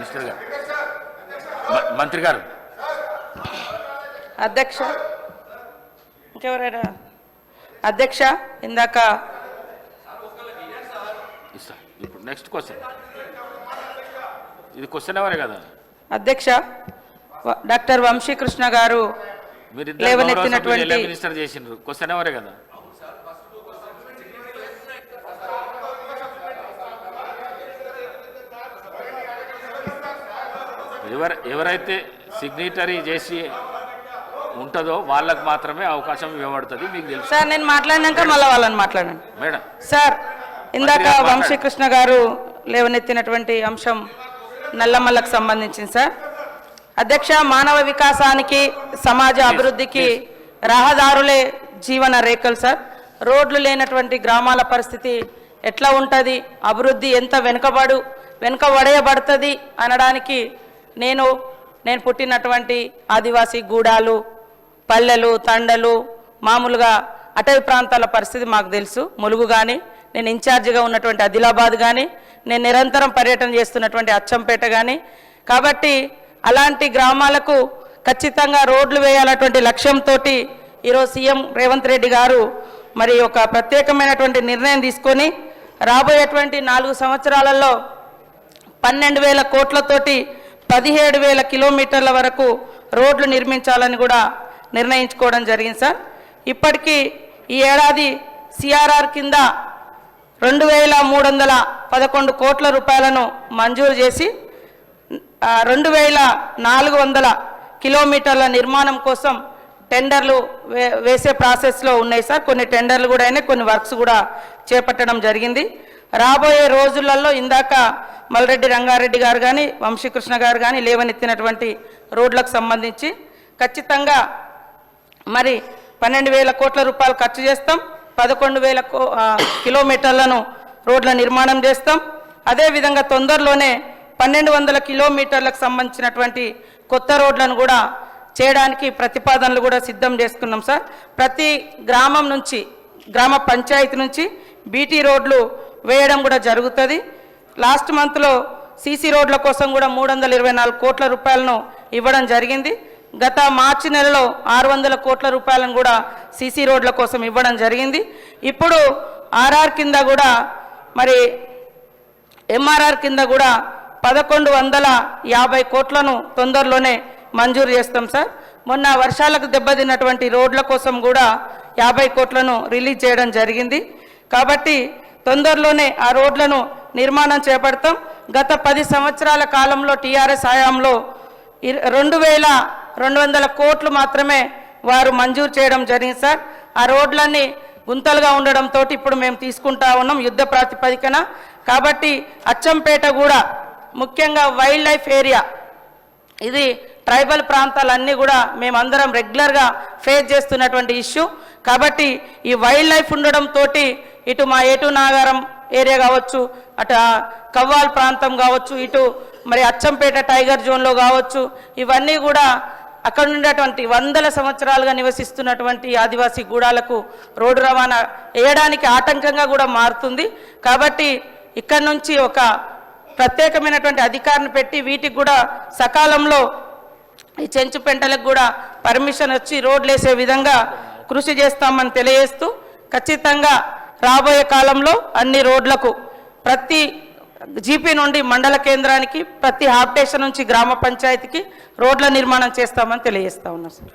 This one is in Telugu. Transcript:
మినిస్టర్ గారు, మంత్రి గారు. అధ్యక్ష, ఇంకెవరైనా? అధ్యక్ష, ఇందాక ఇప్పుడు నెక్స్ట్ క్వశ్చన్, ఇది క్వశ్చన్ ఎవరే కదా అధ్యక్ష. డాక్టర్ వంశీకృష్ణ గారు లేవనెత్తినటువంటి మినిస్టర్ చేసిండ్రు, క్వశ్చన్ ఎవరే కదా. ఎవరైతే సిగ్నేటరీ చేసి ఉంటుందో వాళ్ళకు మాత్రమే అవకాశం ఇవ్వబడుతుంది, మీకు తెలుసు సార్. నేను మాట్లాడినాక మళ్ళీ వాళ్ళని మాట్లాడండి మేడం. సార్, ఇందాక వంశీకృష్ణ గారు లేవనెత్తినటువంటి అంశం నల్లమల్లకు సంబంధించింది సార్. అధ్యక్ష, మానవ వికాసానికి సమాజ అభివృద్ధికి రహదారులే జీవన రేఖలు సార్. రోడ్లు లేనటువంటి గ్రామాల పరిస్థితి ఎట్లా ఉంటుంది, అభివృద్ధి ఎంత వెనుకబడేయబడుతుంది అనడానికి నేను పుట్టినటువంటి ఆదివాసీ గూడాలు, పల్లెలు, తండలు, మామూలుగా అటవీ ప్రాంతాల పరిస్థితి మాకు తెలుసు. ములుగు కానీ, నేను ఇన్ఛార్జిగా ఉన్నటువంటి ఆదిలాబాద్ కానీ, నేను నిరంతరం పర్యటన చేస్తున్నటువంటి అచ్చంపేట కానీ. కాబట్టి అలాంటి గ్రామాలకు ఖచ్చితంగా రోడ్లు వేయాలన్నటువంటి లక్ష్యంతో ఈరోజు సీఎం రేవంత్ రెడ్డి గారు మరి ఒక ప్రత్యేకమైనటువంటి నిర్ణయం తీసుకొని రాబోయేటువంటి 4 సంవత్సరాలలో 12,000 కోట్లతోటి 17,000 కిలోమీటర్ల వరకు రోడ్లు నిర్మించాలని కూడా నిర్ణయించుకోవడం జరిగింది సార్. ఇప్పటికీ ఈ ఏడాది సిఆర్ఆర్ కింద 2,311 కోట్ల రూపాయలను మంజూరు చేసి 2,400 కిలోమీటర్ల నిర్మాణం కోసం టెండర్లు వేసే ప్రాసెస్లో ఉన్నాయి సార్. కొన్ని టెండర్లు కూడా అయినాయి, కొన్ని వర్క్స్ కూడా చేపట్టడం జరిగింది. రాబోయే రోజులలో ఇందాక మల్రెడ్డి రంగారెడ్డి గారు కానీ, వంశీకృష్ణ గారు కానీ లేవనెత్తినటువంటి రోడ్లకు సంబంధించి ఖచ్చితంగా మరి 12,000 కోట్ల రూపాయలు ఖర్చు చేస్తాం. 11,000 కిలోమీటర్లను రోడ్ల నిర్మాణం చేస్తాం. అదేవిధంగా తొందరలోనే 1,200 కిలోమీటర్లకు సంబంధించినటువంటి కొత్త రోడ్లను కూడా చేయడానికి ప్రతిపాదనలు కూడా సిద్ధం చేసుకున్నాం సార్. ప్రతి గ్రామం నుంచి, గ్రామ పంచాయతీ నుంచి బీటీ రోడ్లు వేయడం కూడా జరుగుతుంది. లాస్ట్ మంత్లో సీసీ రోడ్ల కోసం కూడా 324 కోట్ల రూపాయలను ఇవ్వడం జరిగింది. గత మార్చి నెలలో 600 కోట్ల రూపాయలను కూడా సీసీ రోడ్ల కోసం ఇవ్వడం జరిగింది. ఇప్పుడు ఆర్ఆర్ కింద కూడా మరి ఎంఆర్ఆర్ కింద కూడా 1,150 కోట్లను తొందరలోనే మంజూరు చేస్తాం సార్. మొన్న వర్షాలకు దెబ్బతిన్నటువంటి రోడ్ల కోసం కూడా 50 కోట్లను రిలీజ్ చేయడం జరిగింది. కాబట్టి తొందరలోనే ఆ రోడ్లను నిర్మాణం చేపడతాం. గత 10 సంవత్సరాల కాలంలో టీఆర్ఎస్ హయాంలో 2,200 కోట్లు మాత్రమే వారు మంజూరు చేయడం జరిగింది సార్. ఆ రోడ్లన్నీ గుంతలుగా ఉండడంతో ఇప్పుడు మేము తీసుకుంటా ఉన్నాం యుద్ధ ప్రాతిపదికన. కాబట్టి అచ్చంపేట కూడా ముఖ్యంగా వైల్డ్ లైఫ్ ఏరియా, ఇది ట్రైబల్ ప్రాంతాలన్నీ కూడా మేమందరం రెగ్యులర్గా ఫేస్ చేస్తున్నటువంటి ఇష్యూ. కాబట్టి ఈ వైల్డ్ లైఫ్ ఉండడంతో ఇటు మా ఏటు నాగారం ఏరియా కావచ్చు, అటు కవ్వాల్ ప్రాంతం కావచ్చు, ఇటు మరి అచ్చంపేట టైగర్ జోన్లో కావచ్చు, ఇవన్నీ కూడా అక్కడ ఉండేటువంటి 100 సంవత్సరాలుగా నివసిస్తున్నటువంటి ఆదివాసీ గూడాలకు రోడ్డు రవాణా వేయడానికి ఆటంకంగా కూడా మారుతుంది. కాబట్టి ఇక్కడ నుంచి ఒక ప్రత్యేకమైనటువంటి అధికారిని పెట్టి వీటికి కూడా సకాలంలో ఈ చెంచు పెంటలకు కూడా పర్మిషన్ వచ్చి రోడ్లు వేసే విధంగా కృషి చేస్తామని తెలియజేస్తూ, ఖచ్చితంగా రాబోయే కాలంలో అన్ని రోడ్లకు ప్రతి జీపీ నుండి మండల కేంద్రానికి, ప్రతి హాబ్ స్టేషన్ నుంచి గ్రామ పంచాయతీకి రోడ్ల నిర్మాణం చేస్తామని తెలియజేస్తా ఉన్నాం సార్.